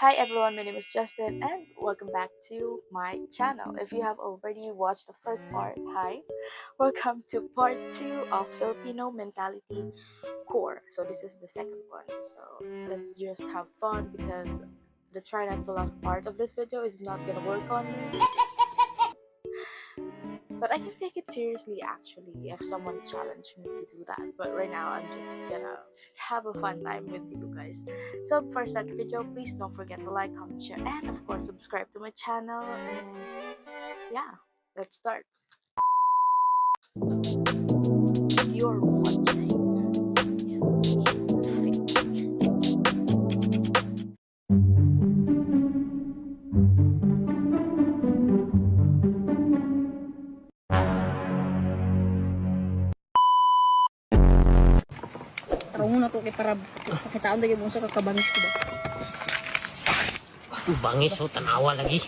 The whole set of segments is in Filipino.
Hi everyone, my name is Justin and welcome back to my channel. If you have already watched the first part, hi. Welcome to part 2 of Filipino Mentality Core. So this is the second one. So let's just have fun because the try not to laugh part of this video is not gonna work on me. But I can take it seriously actually if someone challenged me to do that. But right now I'm just gonna have a fun time with you guys. So before I start the video, please don't forget to like, comment, share, and of course subscribe to my channel. And yeah, let's start. You're watching Karong na to kay para pakitaon dagi mo sa kakabangis ko ba. Bangis o tanawa lagi.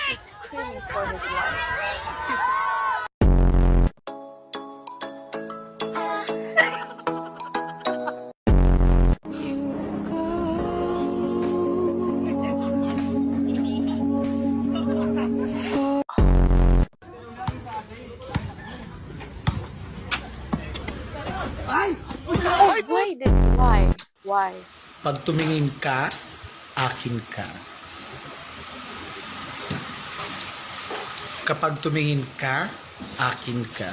He's screaming for his life. Oh, why? Pag tumingin ka, akin ka. Kapag tumingin ka, akin ka.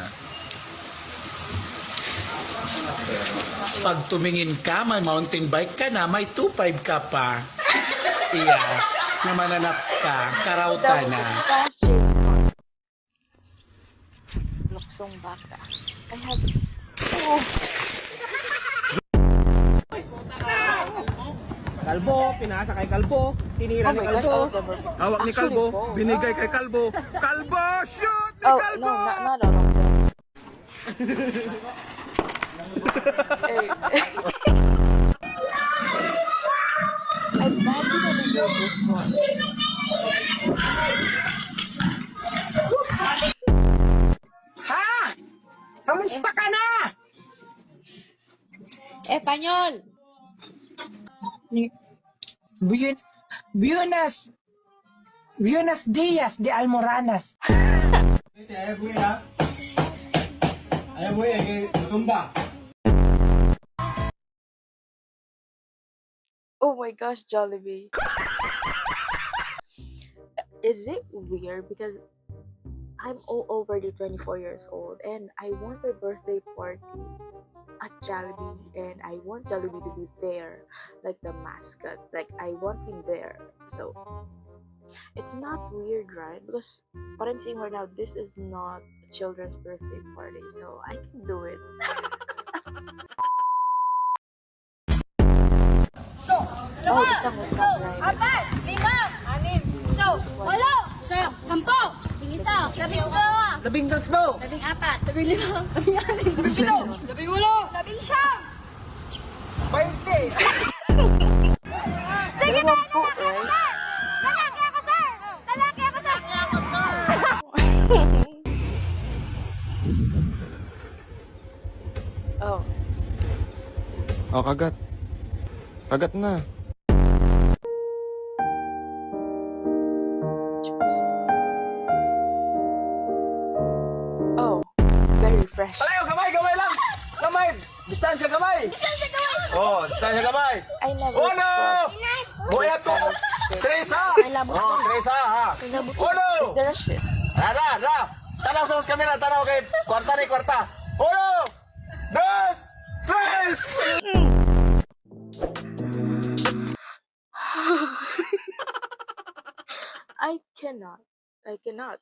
Pag tumingin ka, may mountain bike ka na, may 2.5 ka pa. Iya, na mananap ka, karauta That was na. the fast change part. Luksong baka. I have... Oh. Kalbo, pinasa kay Kalbo, tinira Oh ni my gosh, Kalbo. all of them were Hawak ni actually Kalbo, both. binigay kay Kalbo. Kalbo, shoot ni Oh, Kalbo! no, not all of them. Hey. I badly want to do this one. Kamusta ka na? Espanyol. Buenos Dias de Almoranas. Oh my gosh, Jollibee. Is it weird because I'm already 24 years old and I want my birthday party at Jollibee and I want Jollibee to be there, like the mascot. Like I want him there. So it's not weird, right? Because what I'm saying right now, this is not a children's birthday party, so I can do it. Oh, the song was copyrighted. Apat, lima, anim, ito, walo, siyam, sampo, labing isa, labing dalawa, Labing tatlo. labing apat, labing lima, labing anim, labing pito, labing walo, labing siyam. 20. Sige na, right? Lalaki ako, sir! Lalaki ako, sir! Oh, Oh, kagat. Kagat na. choose to. Oh, very fresh. Palayo, gamay lang! Gamay! Distansya, gamay! Oh, distansya, gamay! I never Uno! crossed Buhay this to! kind of thing. Teresa! Oh, Teresa, ha! Uno! Is there a shit? Ra! Tanaw sa kamera, tanaw kay kwarta ni kwarta. Uno! Dos! Tres! I cannot.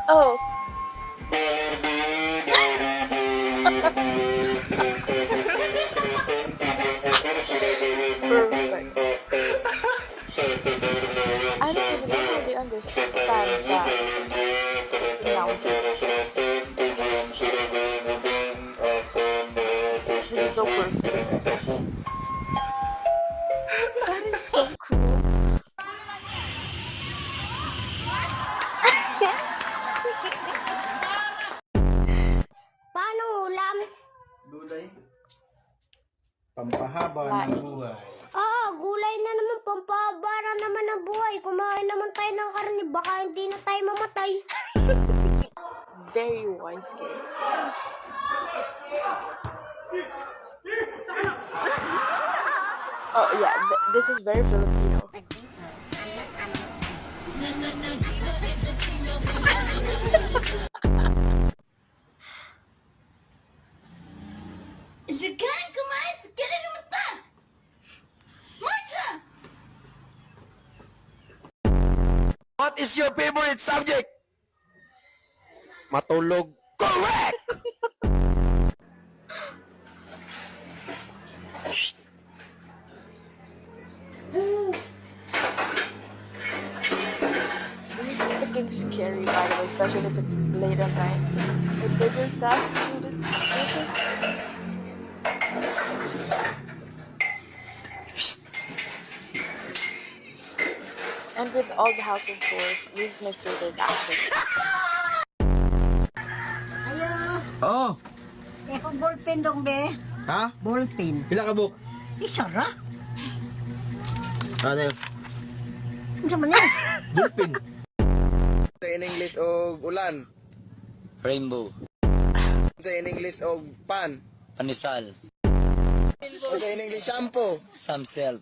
Oh. Paano ulam? Gulay. Pampahaba ng buhay. Gulay na naman, pampabara naman ang buhay. Kumain naman tayo ng karne, baka hindi na tayo mamatay. Very wise kid. Oh yeah, this is very Filipino. Ilagay, kumain sa kila ng mata! Marcha! What is your favorite subject? Matulog. Correct! This is freaking scary, by the way, especially if it's late at night. Like, they just fast food dishes. And with all the household chores, this is my favorite actually. Ayo, Oh, eko ballpen dong be. ha? Ballpen. Pila ka book? Isara? Ano yun? Ano man yan? Dulpin. Sa in English og ulan. Rainbow. Sa in English og pan. Panisal. Sa in English shampoo. Some self.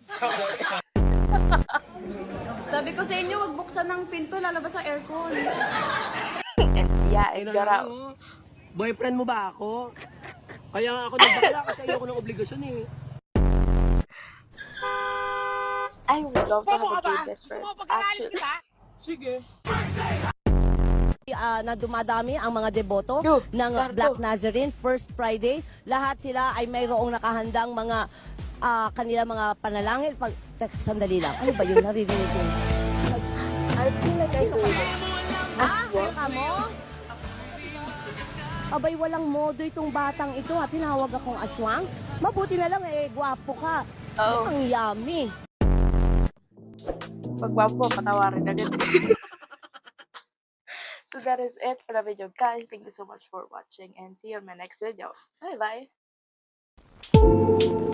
Sabi ko sa inyo, wag buksan ng pinto, lalabas ang aircon. Yeah, it got out. Boyfriend mo ba ako? Kaya nga ako nagbakla kasi ayoko ng obligasyon eh. I would love to have a gay best friend. Actually, Sige. Na dumadami ang mga deboto Yo, ng Cardo. Black Nazarene First Friday. Lahat sila ay mayroong nakahandang mga kanila mga panalangin. Teka, sandali lang. Ano ba yung naririnig ko? I feel like I do it. Kaya ka mo? Abay, walang modo itong batang ito. Tinawag akong aswang. Mabuti na lang gwapo ka. Oo. Ang yummy. Pag gwapo, patawarin agad. So that is it for the video, guys. Thank you so much for watching and see you in my next video. Bye bye.